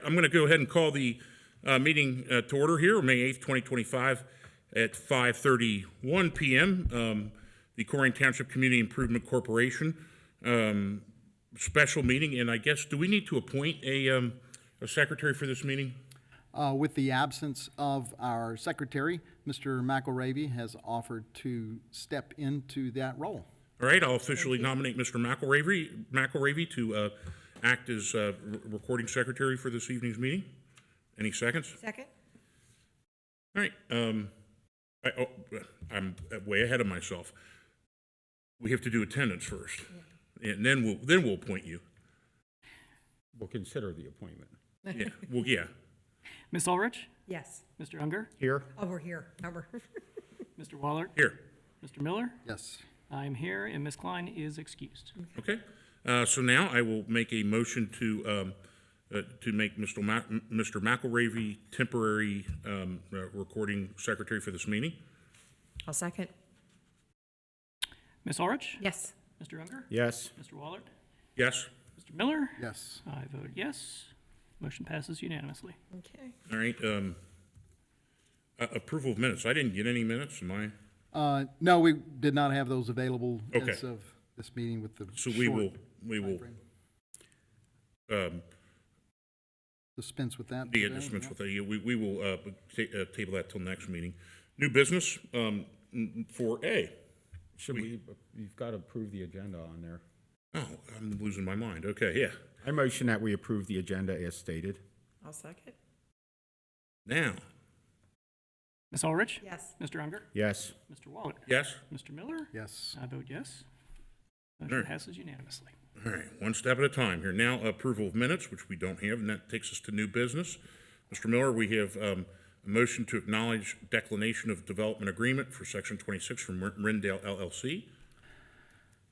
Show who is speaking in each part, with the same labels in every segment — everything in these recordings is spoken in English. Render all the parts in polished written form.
Speaker 1: I'm going to go ahead and call the meeting to order here, May 8th, 2025 at 5:31 p.m. The Colerain Township Community Improvement Corporation special meeting. And I guess, do we need to appoint a secretary for this meeting?
Speaker 2: With the absence of our secretary, Mr. McElravy has offered to step into that role.
Speaker 1: All right, I'll officially nominate Mr. McElravy to act as recording secretary for this evening's meeting. Any seconds?
Speaker 3: Second.
Speaker 1: All right. I'm way ahead of myself. We have to do attendance first, and then we'll appoint you.
Speaker 4: We'll consider the appointment.
Speaker 1: Yeah. Well, yeah.
Speaker 5: Ms. Ulrich?
Speaker 3: Yes.
Speaker 5: Mr. Unger?
Speaker 4: Here?
Speaker 3: Oh, we're here. Now we're
Speaker 5: Mr. Wallert?
Speaker 1: Here.
Speaker 5: Mr. Miller?
Speaker 2: Yes.
Speaker 5: I'm here, and Ms. Klein is excused.
Speaker 1: Okay. So now I will make a motion to make Mr. McElravy temporary recording secretary for this meeting.
Speaker 3: I'll second.
Speaker 5: Ms. Ulrich?
Speaker 3: Yes.
Speaker 5: Mr. Unger?
Speaker 4: Yes.
Speaker 5: Mr. Wallert?
Speaker 1: Yes.
Speaker 5: Mr. Miller?
Speaker 2: Yes.
Speaker 5: I vote yes. Motion passes unanimously.
Speaker 3: Okay.
Speaker 1: All right. Approval of minutes. I didn't get any minutes. Am I?
Speaker 2: No, we did not have those available
Speaker 1: Okay.
Speaker 2: as of this meeting with the
Speaker 1: So we will
Speaker 2: dispense with that.
Speaker 1: be
Speaker 2: today.
Speaker 1: dismissed with a, we will table that till next meeting. New business, 4A.
Speaker 4: You've got to approve the agenda on there.
Speaker 1: Oh, I'm losing my mind. Okay, yeah.
Speaker 4: I motion that we approve the agenda as stated.
Speaker 3: I'll second.
Speaker 1: Now,
Speaker 5: Ms. Ulrich?
Speaker 3: Yes.
Speaker 5: Mr. Unger?
Speaker 4: Yes.
Speaker 5: Mr. Wallert?
Speaker 1: yes?
Speaker 5: Mr. Miller?
Speaker 2: Yes.
Speaker 5: I vote yes.
Speaker 1: All
Speaker 5: Motion
Speaker 1: right.
Speaker 5: passes unanimously.
Speaker 1: All right, one step at a time here. Now, approval of minutes, which we don't have, and that takes us to new business. Mr. Miller, we have a motion to acknowledge declination of development agreement for Section 26 from Rindale LLC.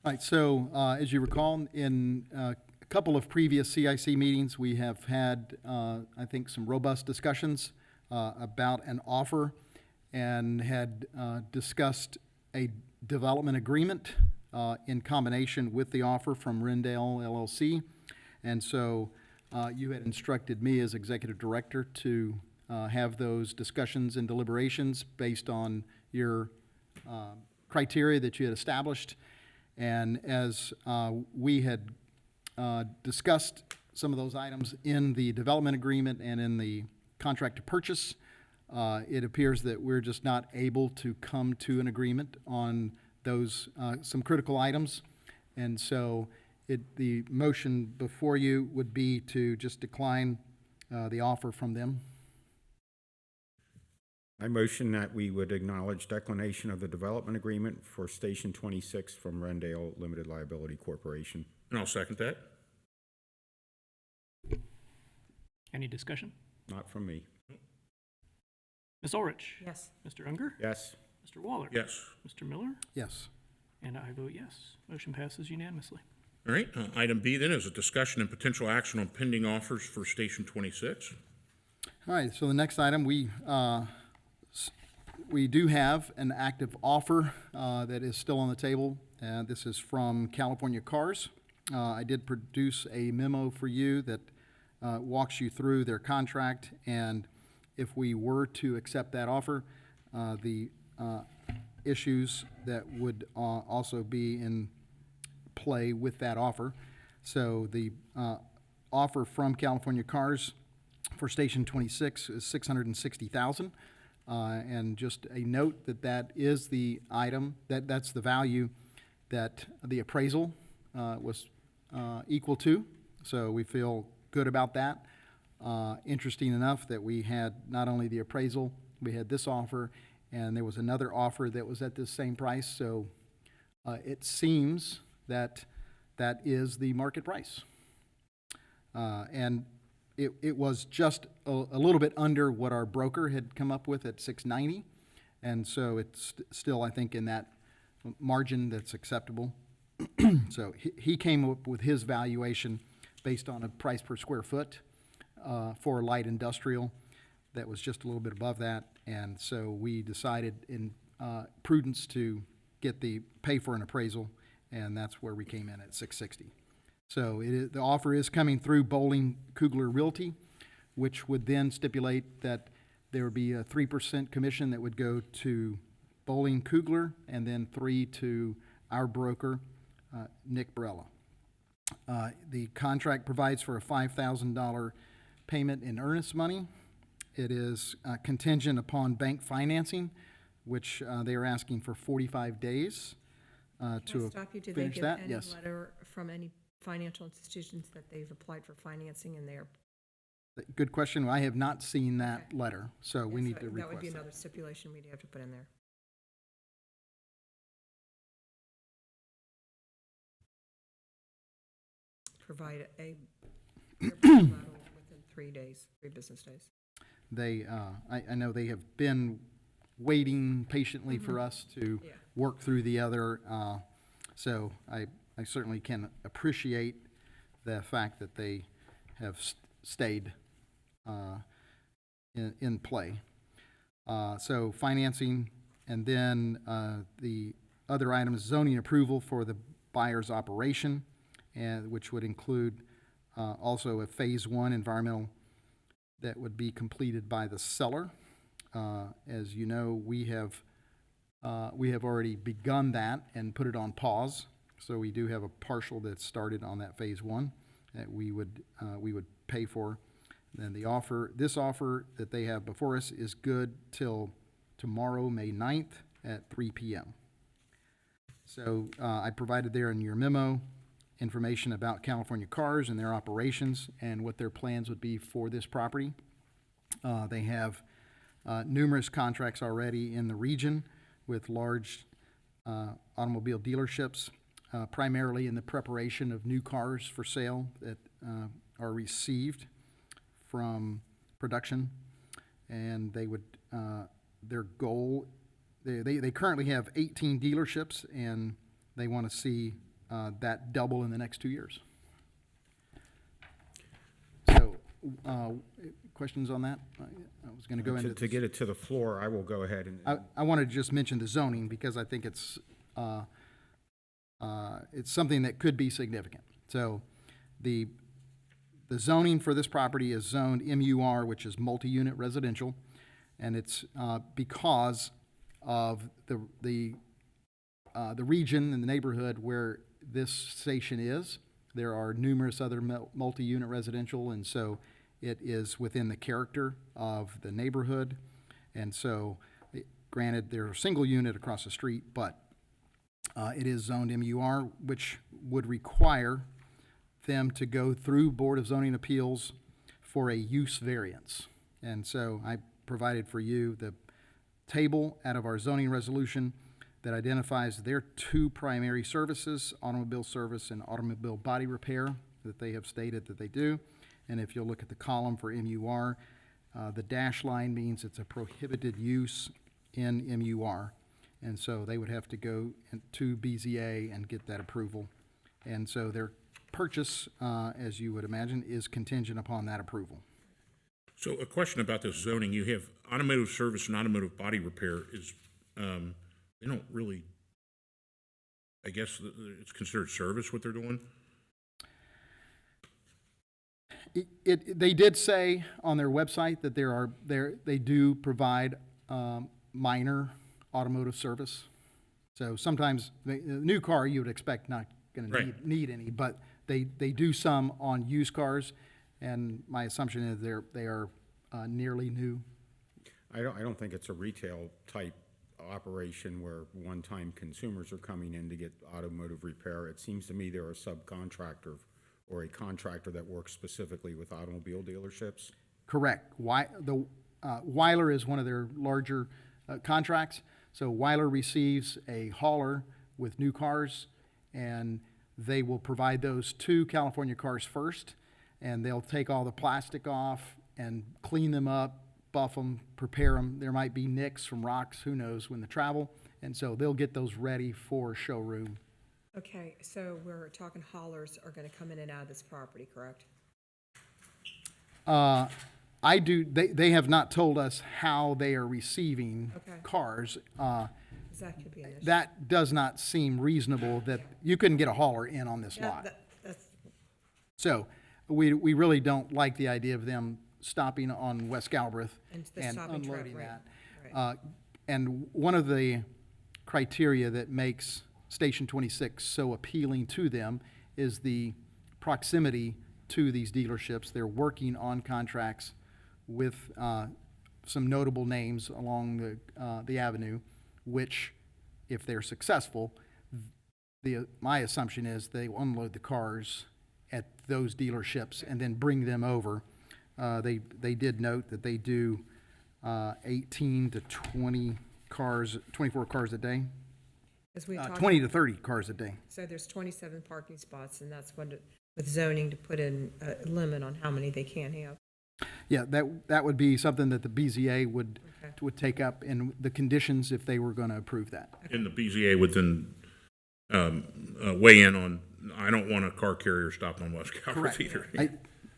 Speaker 2: All right, so as you recall, in a couple of previous C.I.C. meetings, we have had, I think, some robust discussions about an offer and had discussed a development agreement in combination with the offer from Rindale LLC. And so you had instructed me as executive director to have those discussions and deliberations based on your criteria that you had established. And as we had discussed some of those items in the development agreement and in the contract to purchase, it appears that we're just not able to come to an agreement on those, some critical items. And so the motion before you would be to just decline the offer from them.
Speaker 4: I motion that we would acknowledge declination of the development agreement for Station 26 from Rendale Limited Liability Corporation.
Speaker 1: And I'll second that.
Speaker 5: Any discussion?
Speaker 4: Not from me.
Speaker 5: Ms. Ulrich?
Speaker 3: Yes.
Speaker 5: Mr. Unger?
Speaker 4: Yes.
Speaker 5: Mr. Wallert?
Speaker 1: Yes.
Speaker 5: Mr. Miller?
Speaker 2: Yes.
Speaker 5: And I vote yes. Motion passes unanimously.
Speaker 1: All right, item B then is a discussion and potential action on pending offers for Station 26.
Speaker 2: All right, so the next item, we do have an active offer that is still on the table. This is from California Cars. I did produce a memo for you that walks you through their contract, and if we were to accept that offer, the issues that would also be in play with that offer. So the offer from California Cars for Station 26 is $660,000. And just a note that that is the item, that's the value that the appraisal was equal to. So we feel good about that. Interesting enough that we had not only the appraisal, we had this offer, and there was another offer that was at this same price. So it seems that that is the market price. And it was just a little bit under what our broker had come up with at $690, and so it's still, I think, in that margin that's acceptable. So he came up with his valuation based on a price per square foot for light industrial that was just a little bit above that, and so we decided in prudence to pay for an appraisal, and that's where we came in at $660. So the offer is coming through Bowling Kugler Realty. which would then stipulate that there would be a 3% commission that would go to Bowling Kugler, and then 3 to our broker, Nick Brella. The contract provides for a $5,000 payment in earnest money. It is contingent upon bank financing, which they are asking for 45 days
Speaker 3: Can I
Speaker 2: to
Speaker 3: stop you? Did they
Speaker 2: finish
Speaker 3: get
Speaker 2: that.
Speaker 3: any
Speaker 2: Yes.
Speaker 3: letter from any financial institutions that they've applied for financing and they're?
Speaker 2: Good question. I have not seen that
Speaker 3: Okay.
Speaker 2: letter, so we
Speaker 3: Yes,
Speaker 2: need to
Speaker 3: That would be
Speaker 2: request
Speaker 3: another
Speaker 2: that.
Speaker 3: stipulation we'd have to put in there. Provide a collateral within 3 days, 3 business days.
Speaker 2: They, I know they have been waiting patiently for us to
Speaker 3: Yeah.
Speaker 2: work through the other, so I certainly can appreciate the fact that they have stayed in play. So financing, and then the other item is zoning approval for the buyer's operation, and which would include also a Phase 1 environmental that would be completed by the seller. As you know, we have already begun that and put it on pause. So we do have a partial that's started on that Phase 1 that we would pay for. Then this offer that they have before us is good till tomorrow, May 9th at 3 p.m. So I provided there in your memo information about California Cars and their operations and what their plans would be for this property. They have numerous contracts already in the region with large automobile dealerships, primarily in the preparation of new cars for sale that are received from production. And they would, their goal, they currently have 18 dealerships, and they want to see that double in the next 2 years. So, questions on that? I was going to go into
Speaker 4: To get it to the floor, I will go ahead and.
Speaker 2: I wanted to just mention the zoning because I think it's something that could be significant. So the zoning for this property is zoned MUR, which is multi-unit residential, and it's because of the region and the neighborhood where this station is. There are numerous other multi-unit residential, and so it is within the character of the neighborhood. And so, granted, they're a single unit across the street, but it is zoned MUR, which would require them to go through Board of Zoning Appeals for a use variance. And so I provided for you the table out of our zoning resolution that identifies their 2 primary services, automobile service and automobile body repair, that they have stated that they do. And if you'll look at the column for MUR, the dash line means it's a prohibited use in MUR. And so they would have to go to BZA and get that approval. And so their purchase, as you would imagine, is contingent upon that approval.
Speaker 1: So a question about this zoning, you have automotive service and automotive body repair is, they don't really, I guess it's considered service what they're doing?
Speaker 2: They did say on their website that they do provide minor automotive service. So sometimes the new car you would expect not going to
Speaker 1: Right.
Speaker 2: need any, but they do some on used cars, and my assumption is they are nearly new.
Speaker 4: I don't think it's a retail type operation where one-time consumers are coming in to get automotive repair. It seems to me they're a subcontractor or a contractor that works specifically with automobile dealerships.
Speaker 2: Correct. Weiler is one of their larger contracts. So Weiler receives a hauler with new cars, and they will provide those to California Cars first, and they'll take all the plastic off and clean them up, buff them, prepare them. There might be nicks from rocks, who knows, when they travel, and so they'll get those ready for showroom.
Speaker 3: Okay, so we're talking haulers are gonna come in and out of this property, correct?
Speaker 2: They have not told us how they are receiving
Speaker 3: Okay.
Speaker 2: cars.
Speaker 3: 'Cause that could be an issue.
Speaker 2: That does not seem reasonable that you couldn't get a hauler in on this
Speaker 3: Yeah,
Speaker 2: lot.
Speaker 3: that's,
Speaker 2: So we really don't like the idea of them stopping on West Galbraith
Speaker 3: And the
Speaker 2: and
Speaker 3: stop and trap,
Speaker 2: unloading
Speaker 3: right,
Speaker 2: that.
Speaker 3: right.
Speaker 2: And one of the criteria that makes Station 26 so appealing to them is the proximity to these dealerships. They're working on contracts with some notable names along the avenue, which, if they're successful, my assumption is they will unload the cars at those dealerships and then bring them over. They did note that they do 18 to 20 cars, 24 cars a day,
Speaker 3: As we talked,
Speaker 2: 20 to 30 cars a day.
Speaker 3: so there's 27 parking spots, and that's what, with zoning, to put in a limit on how many they can have.
Speaker 2: Yeah, that would be something that the BZA would
Speaker 3: Okay.
Speaker 2: take up in the conditions if they were going to approve that.
Speaker 1: And the BZA would then weigh in on, I don't want a car carrier stopped on West Galbraith either.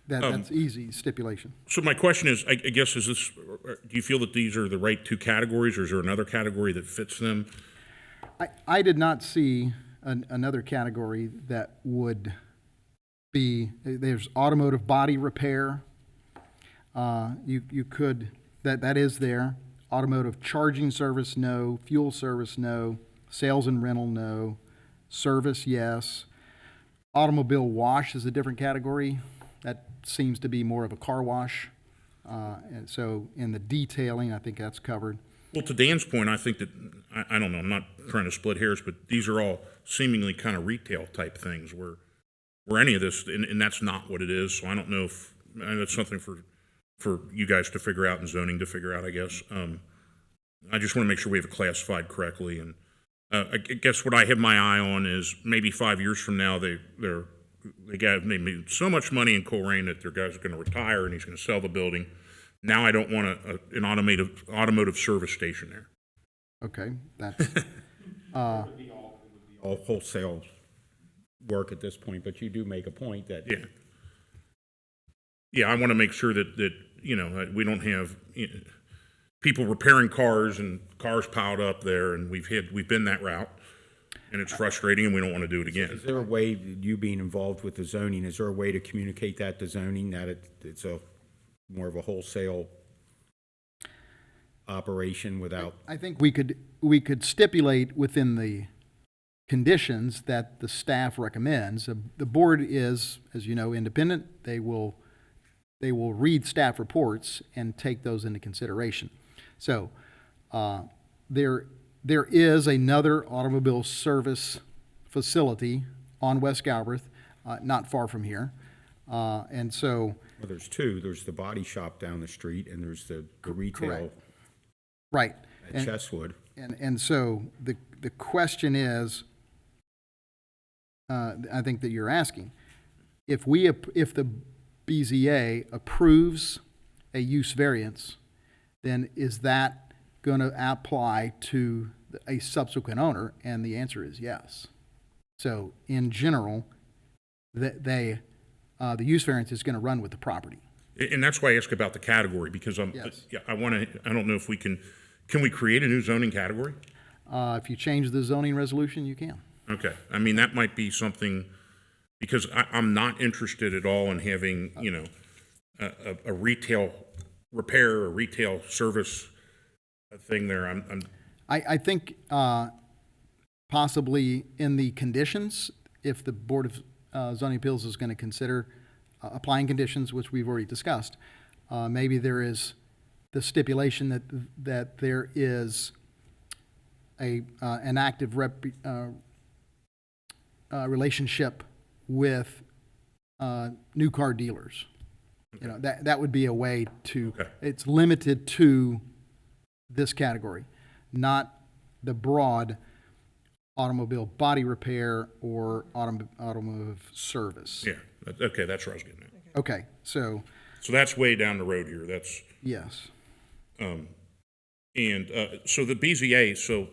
Speaker 2: That's easy stipulation.
Speaker 1: So my question is, I guess, do you feel that these are the right two categories, or is there another category that fits them?
Speaker 2: I did not see another category that would be, there's automotive body repair. You could, that is there. Automotive charging service, no. Fuel service, no. Sales and rental, no. Service, yes. Automobile wash is a different category. That seems to be more of a car wash. And so in the detailing, I think that's covered.
Speaker 1: Well, to Dan's point, I think that, I don't know, I'm not trying to split hairs, but these are all seemingly kind of retail type things where any of this, and that's not what it is, so I don't know if, that's something for you guys to figure out and zoning to figure out, I guess. I just want to make sure we have it classified correctly, and I guess what I have my eye on is maybe 5 years from now, they got maybe so much money in Colerain that their guy's going to retire and he's going to sell the building. Now I don't want an automotive service station there.
Speaker 2: Okay, that's,
Speaker 4: All wholesale work at this point, but you do make a point that.
Speaker 1: Yeah. Yeah, I want to make sure that we don't have people repairing cars and cars piled up there, and we've been that route, and it's frustrating, and we don't want to do it again.
Speaker 4: Is there a way, you being involved with the zoning, is there a way to communicate that to zoning, that it's a more of a wholesale operation without?
Speaker 2: I think we could stipulate within the conditions that the staff recommends. The board is, as you know, independent. They will read staff reports and take those into consideration. So there is another automobile service facility on West Galbraith, not far from here. And so,
Speaker 4: Well, there's two. There's the body shop down the street, and there's the retail
Speaker 2: correct. Right.
Speaker 4: at Chesswood.
Speaker 2: And so the question is, I think that you're asking, if the BZA approves a use variance, then is that going to apply to a subsequent owner? And the answer is yes. So in general, the use variance is going to run with the property.
Speaker 1: And that's why I ask about the category, because
Speaker 2: Yes.
Speaker 1: I don't know if we can we create a new zoning category?
Speaker 2: If you change the zoning resolution, you can.
Speaker 1: Okay, I mean, that might be something, because I'm not interested at all in having, a retail repair or retail service thing there.
Speaker 2: I think possibly in the conditions, if the Board of Zoning Appeals is going to consider applying conditions, which we've already discussed, maybe there is the stipulation that there is an active relationship with new car dealers. You know, that would be a way to,
Speaker 1: Okay.
Speaker 2: it's limited to this category, not the broad automobile body repair or automotive service.
Speaker 1: Yeah, okay, that's where I was getting at.
Speaker 2: Okay, so,
Speaker 1: So that's way down the road here, that's,
Speaker 2: yes.
Speaker 1: so the BZA, so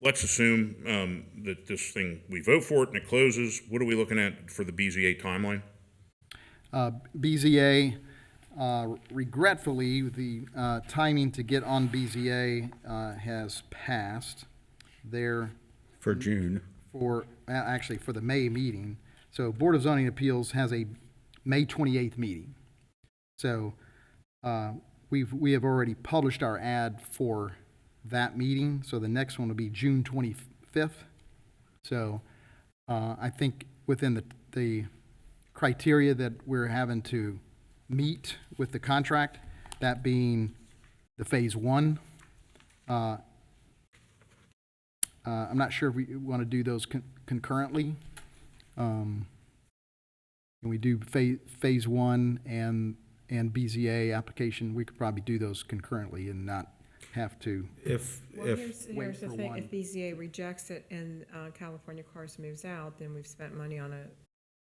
Speaker 1: let's assume that this thing, we vote for it and it closes. What are we looking at for the BZA timeline?
Speaker 2: BZA, regretfully, the timing to get on BZA has passed. They're
Speaker 4: For June.
Speaker 2: actually for the May meeting. So Board of Zoning Appeals has a May 28th meeting. So we have already published our ad for that meeting, so the next one will be June 25th. So I think within the criteria that we're having to meet with the contract, that being the phase one, I'm not sure if we want to do those concurrently. Can we do phase one and BZA application? We could probably do those concurrently and not have to.
Speaker 3: Well, here's
Speaker 2: wait
Speaker 3: the
Speaker 2: for
Speaker 3: thing,
Speaker 2: one.
Speaker 3: if BZA rejects it and California Cars moves out, then we've spent money on a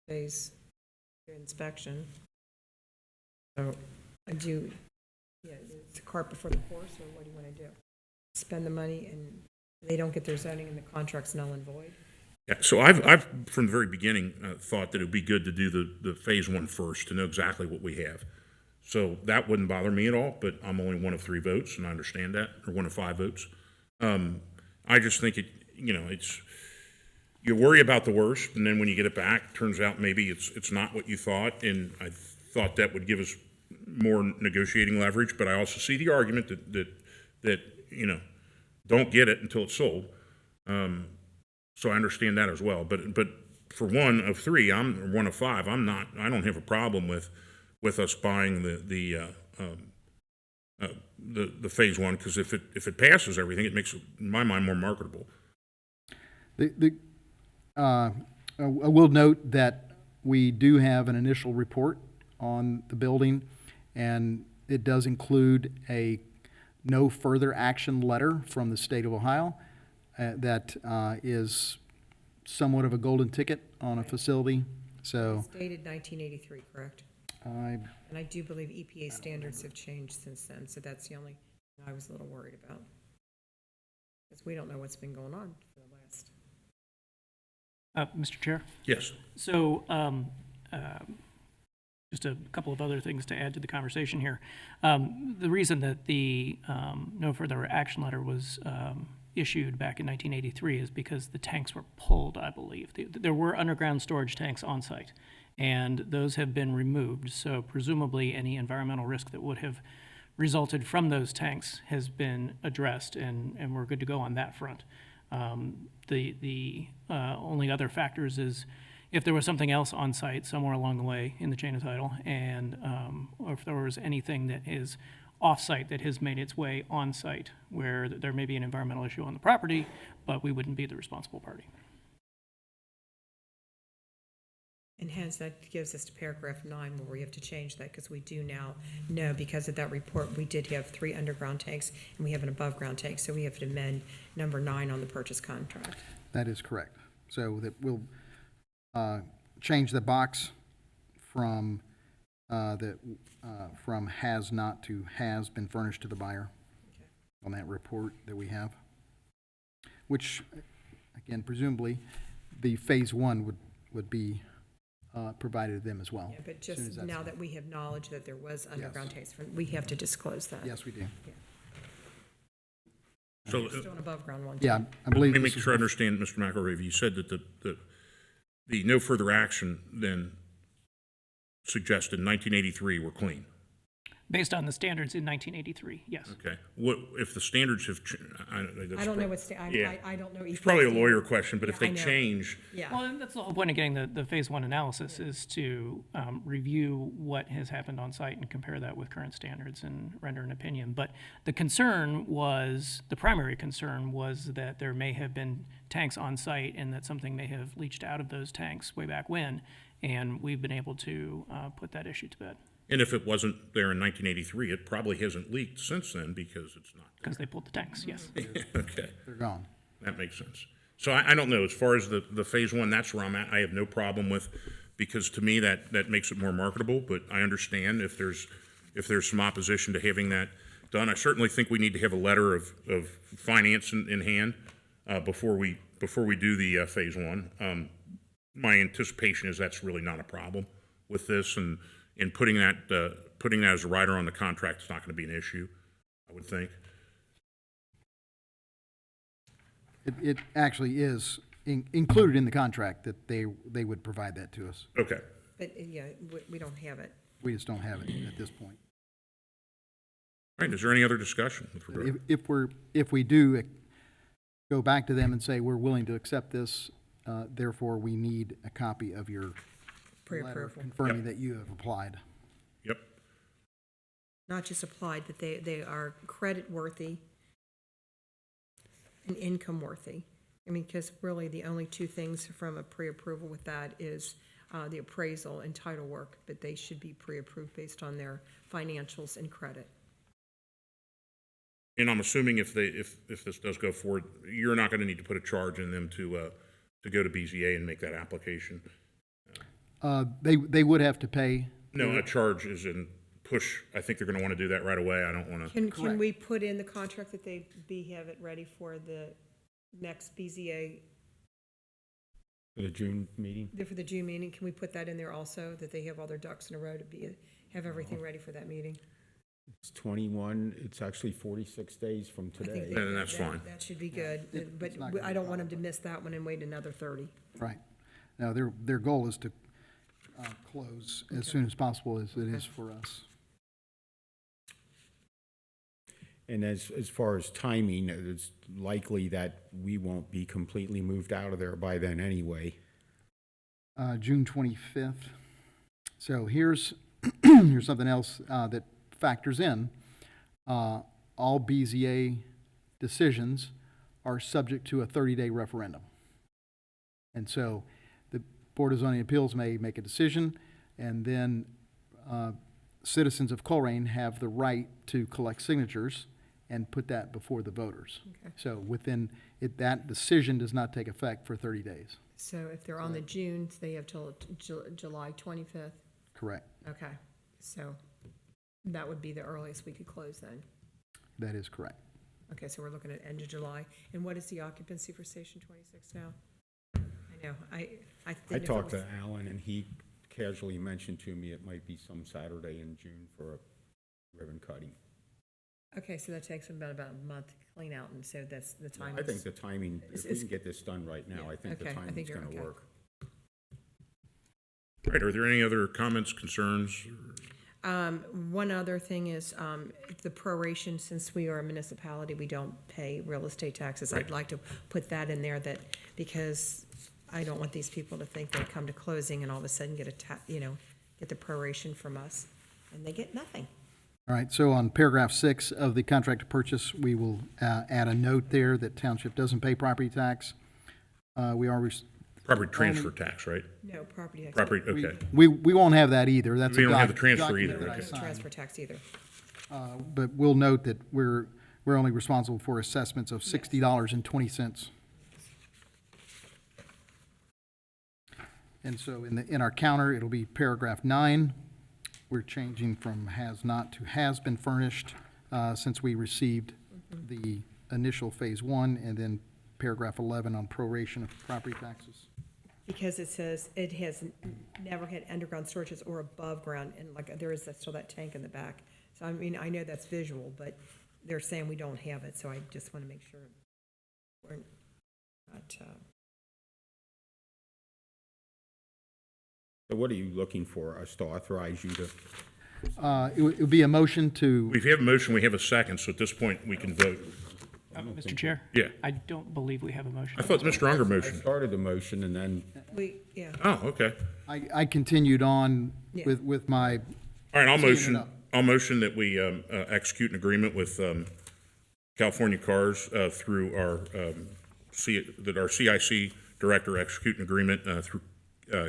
Speaker 3: phase inspection. So, it's the cart before the horse, or what do you want to do? Spend the money and they don't get their zoning and the contract's null and void?
Speaker 1: Yeah, so I've from the very beginning thought that it would be good to do the phase one first to know exactly what we have. So that wouldn't bother me at all, but I'm only one of 3 votes, and I understand that, or one of 5 votes. I just think it's, you worry about the worst, and then when you get it back, turns out maybe it's not what you thought, and I thought that would give us more negotiating leverage, but I also see the argument that don't get it until it's sold. So I understand that as well. But for one of 3, or one of 5, I don't have a problem with us buying the phase one, because if it passes everything, it makes it, in my mind, more marketable.
Speaker 2: I will note that we do have an initial report on the building, and it does include a no further action letter from the state of Ohio that is somewhat of a golden ticket on a facility. So
Speaker 3: It's dated 1983, correct?
Speaker 2: I
Speaker 3: And I do believe EPA standards have changed since then, so that's the only thing I was a little worried about. Because we don't know what's been going on for the last.
Speaker 5: Mr. Chair?
Speaker 1: Yes.
Speaker 5: So, just a couple of other things to add to the conversation here. The reason that the no further action letter was issued back in 1983 is because the tanks were pulled, I believe. There were underground storage tanks on site, and those have been removed. So presumably, any environmental risk that would have resulted from those tanks has been addressed, and we're good to go on that front. The only other factors is if there was something else on site somewhere along the way in the chain of title, and or if there was anything that is off-site that has made its way on-site, where there may be an environmental issue on the property, but we wouldn't be the responsible party.
Speaker 3: And hence, that gives us to paragraph 9, where we have to change that, because we do now know, because of that report, we did have 3 underground tanks, and we have an above-ground tank, so we have to amend number 9 on the purchase contract.
Speaker 2: That is correct. So that we'll change the box from from has not to has been furnished to the buyer on that report that we have, which, again, presumably, the phase one would be provided to them as well.
Speaker 3: Yeah, but
Speaker 2: as soon as
Speaker 3: just
Speaker 2: that's
Speaker 3: now
Speaker 2: done.
Speaker 3: that we have knowledge that there was underground tanks, we have to disclose that.
Speaker 2: Yes, we do.
Speaker 1: So
Speaker 3: There's still an above-ground one.
Speaker 2: Yeah, I believe
Speaker 1: let me
Speaker 2: this
Speaker 1: make
Speaker 2: is
Speaker 1: sure I understand, Mr. McElravy. You said that the no further action then suggested in 1983 were clean.
Speaker 5: Based on the standards in 1983, yes.
Speaker 1: Okay. What if the standards have?
Speaker 3: I don't know what's,
Speaker 1: Yeah.
Speaker 3: I don't know.
Speaker 1: It's probably a lawyer question, but if
Speaker 3: Yeah,
Speaker 1: they
Speaker 3: I know.
Speaker 1: change,
Speaker 3: Yeah,
Speaker 5: Well, and that's the whole point of getting the phase one analysis is to review what has happened on site and compare that with current standards and render an opinion. But the primary concern was that there may have been tanks on site and that something may have leached out of those tanks way back when, and we've been able to put that issue to bed
Speaker 1: and if it wasn't there in 1983, it probably hasn't leaked since then because it's not.
Speaker 5: because they pulled the tanks, yes.
Speaker 1: Okay.
Speaker 2: they're gone.
Speaker 1: That makes sense. So I don't know, as far as the phase one, that's where I'm at. I have no problem with, because to me, that makes it more marketable, but I understand if there's some opposition to having that done. I certainly think we need to have a letter of finance in hand before we do the phase one. My anticipation is that's really not a problem with this, and putting that as a rider on the contract is not going to be an issue, I would think.
Speaker 2: It actually is included in the contract that they would provide that to us.
Speaker 1: Okay.
Speaker 3: but, yeah, we don't have it.
Speaker 2: We just don't have it at this point.
Speaker 1: All right, is there any other discussion with regard?
Speaker 2: If we do go back to them and say, we're willing to accept this, therefore we need a copy of your letter
Speaker 3: Pre-approval.
Speaker 2: confirming that you have applied.
Speaker 1: Yep.
Speaker 3: Not just applied, that they are credit worthy and income worthy. I mean, because really the only two things from a pre-approval with that is the appraisal and title work, but they should be pre-approved based on their financials and credit.
Speaker 1: And I'm assuming if this does go forward, you're not going to need to put a charge in them to go to BZA and make that application.
Speaker 2: They would have to pay.
Speaker 1: No, a charge is in push. I think they're going to want to do that right away. I don't want to.
Speaker 3: Can we put in the contract that they have it ready for the next BZA,
Speaker 4: For the June meeting?
Speaker 3: for the June meeting? Can we put that in there also, that they have all their ducks in a row to have everything ready for that meeting?
Speaker 4: It's 21, it's actually 46 days from
Speaker 3: I think
Speaker 4: today.
Speaker 1: Then that's fine.
Speaker 3: That should be good, but
Speaker 2: not gonna
Speaker 3: I don't want them to miss that one and wait another 30.
Speaker 2: Right. Now, their goal is to close as soon as possible as it is for us.
Speaker 4: And as far as timing, it's likely that we won't be completely moved out of there by then anyway.
Speaker 2: June 25th. So here's something else that factors in. All BZA decisions are subject to a 30-day referendum. And so the Board of Zoning Appeals may make a decision, and then citizens of Colerain have the right to collect signatures and put that before the voters.
Speaker 3: Okay.
Speaker 2: So that decision does not take effect for 30 days.
Speaker 3: So if they're on the June, they have till July 25th?
Speaker 2: Correct.
Speaker 3: Okay, so that would be the earliest we could close then.
Speaker 2: That is correct.
Speaker 3: Okay, so we're looking at end of July. And what is the occupancy for Station 26 now? I know, I
Speaker 4: I
Speaker 3: didn't know if it
Speaker 4: talked
Speaker 3: was-
Speaker 4: to Alan, and he casually mentioned to me it might be some Saturday in June for a ribbon cutting.
Speaker 3: Okay, so that takes about a month to clean out, and so that's the time.
Speaker 4: I think the timing, if we
Speaker 3: Is-
Speaker 4: can get this done right now,
Speaker 3: Yeah,
Speaker 4: I think the
Speaker 3: okay, I think
Speaker 4: timing's
Speaker 3: you're
Speaker 4: going to
Speaker 3: okay.
Speaker 4: work.
Speaker 1: All right, are there any other comments, concerns?
Speaker 3: One other thing is, the proration, since we are a municipality, we don't pay real estate taxes. I'd
Speaker 1: Right.
Speaker 3: like to put that in there because I don't want these people to think they come to closing and all of a sudden get get the proration from us, and they get nothing.
Speaker 2: All right, so on paragraph 6 of the contract to purchase, we will add a note there that Township doesn't pay property tax. We are,
Speaker 1: Property transfer tax, right?
Speaker 3: No, property tax.
Speaker 1: Property, okay.
Speaker 2: we won't have that either. That's
Speaker 1: We
Speaker 2: a
Speaker 1: don't have the
Speaker 2: doc-
Speaker 1: transfer
Speaker 2: document
Speaker 1: either,
Speaker 2: that I
Speaker 1: okay.
Speaker 2: signed.
Speaker 3: Transfer tax either.
Speaker 2: But we'll note that we're only responsible for assessments of $60.20. And so in our counter, it'll be paragraph 9. We're changing from has not to has been furnished, since we received the initial phase 1, and then paragraph 11 on proration of property taxes.
Speaker 3: Because it says it has never had underground storages or above ground, and like there is still that tank in the back. So I mean, I know that's visual, but they're saying we don't have it, so I just want to make sure we're not,
Speaker 4: So what are you looking for, us to authorize you to?
Speaker 2: It would be a motion to,
Speaker 1: If you have a motion, we have a second, so at this point, we can vote.
Speaker 5: Mr. Chair?
Speaker 1: Yeah.
Speaker 5: I don't believe we have a motion.
Speaker 1: I thought Mr. Unger
Speaker 4: I
Speaker 1: motioned.
Speaker 4: started the motion, and then
Speaker 3: yeah.
Speaker 1: Oh, okay.
Speaker 2: I continued on
Speaker 3: Yeah.
Speaker 2: with my,
Speaker 1: All right,
Speaker 2: Teeing it up.
Speaker 1: I'll motion that we execute an agreement with California Cars through our, that our C.I.C. director execute an agreement through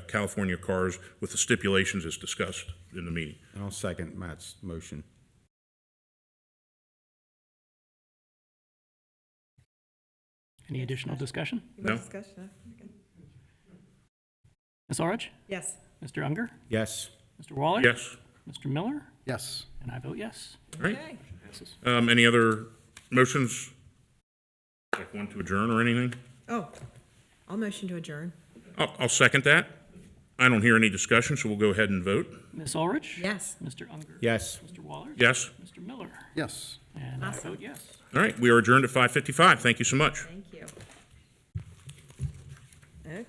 Speaker 1: California Cars with the stipulations as discussed in the meeting.
Speaker 4: I'll second Matt's motion.
Speaker 5: Any additional discussion?
Speaker 3: You want
Speaker 1: No.
Speaker 3: discussion? No? Okay.
Speaker 5: Ms. Orich?
Speaker 3: Yes.
Speaker 5: Mr. Unger?
Speaker 4: Yes.
Speaker 5: Mr. Waller?
Speaker 1: Yes?
Speaker 5: Mr. Miller?
Speaker 2: yes.
Speaker 5: And I vote yes.
Speaker 1: All right.
Speaker 3: Okay.
Speaker 1: Any other motions? Like one to adjourn or anything?
Speaker 3: Oh, I'll motion to adjourn.
Speaker 1: I'll second that. I don't hear any discussion, so we'll go ahead and vote.
Speaker 5: Ms. Ulrich?
Speaker 3: Yes.
Speaker 5: Mr. Unger?
Speaker 4: Yes.
Speaker 5: Mr. Waller?
Speaker 1: Yes?
Speaker 5: Mr. Miller?
Speaker 2: Yes.
Speaker 5: And I
Speaker 3: Awesome.
Speaker 5: vote yes.
Speaker 1: All right, we are adjourned at 5:55. Thank you so much.
Speaker 3: Thank you. Okay.